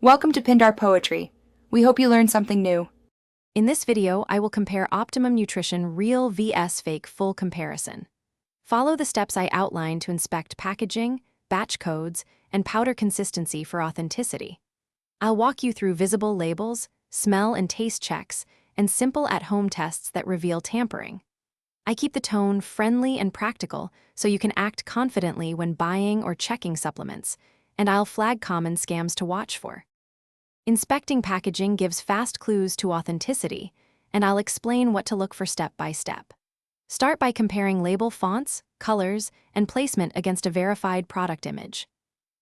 Welcome to Pindar Poetry. We hope you learned something new. In this video, I will compare Optimum Nutrition Real vs Fake full comparison. Follow the steps I outlined to inspect packaging, batch codes, and powder consistency for authenticity. I'll walk you through visible labels, smell and taste checks, and simple at-home tests that reveal tampering. I keep the tone friendly and practical so you can act confidently when buying or checking supplements, and I'll flag common scams to watch for. Inspecting packaging gives fast clues to authenticity, and I'll explain what to look for step by step. Start by comparing label fonts, colors, and placement against a verified product image.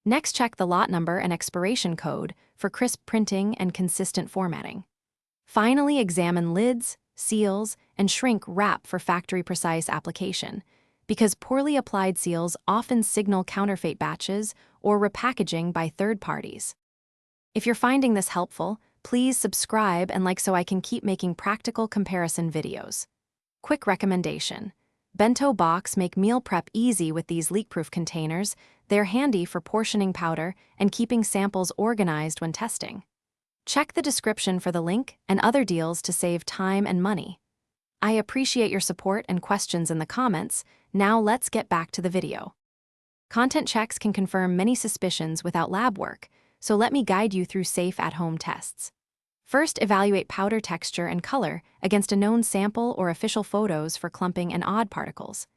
Next, check the lot number and expiration code for crisp printing and consistent formatting. Finally, examine lids, seals, and shrink wrap for factory-precise application, because poorly applied seals often signal counterfeit batches or repackaging by third parties. If you're finding this helpful, please subscribe and like so I can keep making practical comparison videos. Quick recommendation: bento box make meal prep easy with these leak-proof containers. They're handy for portioning powder and keeping samples organized when testing. Check the description for the link and other deals to save time and money. I appreciate your support and questions in the comments. Now let's get back to the video. Content checks can confirm many suspicions without lab work, so let me guide you through safe at-home tests. First, evaluate powder texture and color against a known sample or official photos for clumping and odd particles.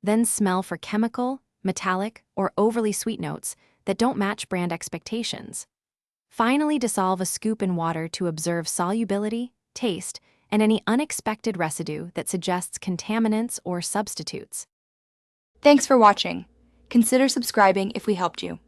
Then smell for chemical, metallic, or overly sweet notes that don't match brand expectations. Finally, dissolve a scoop in water to observe solubility, taste, and any unexpected residue that suggests contaminants or substitutes. Thanks for watching. Consider subscribing if we helped you.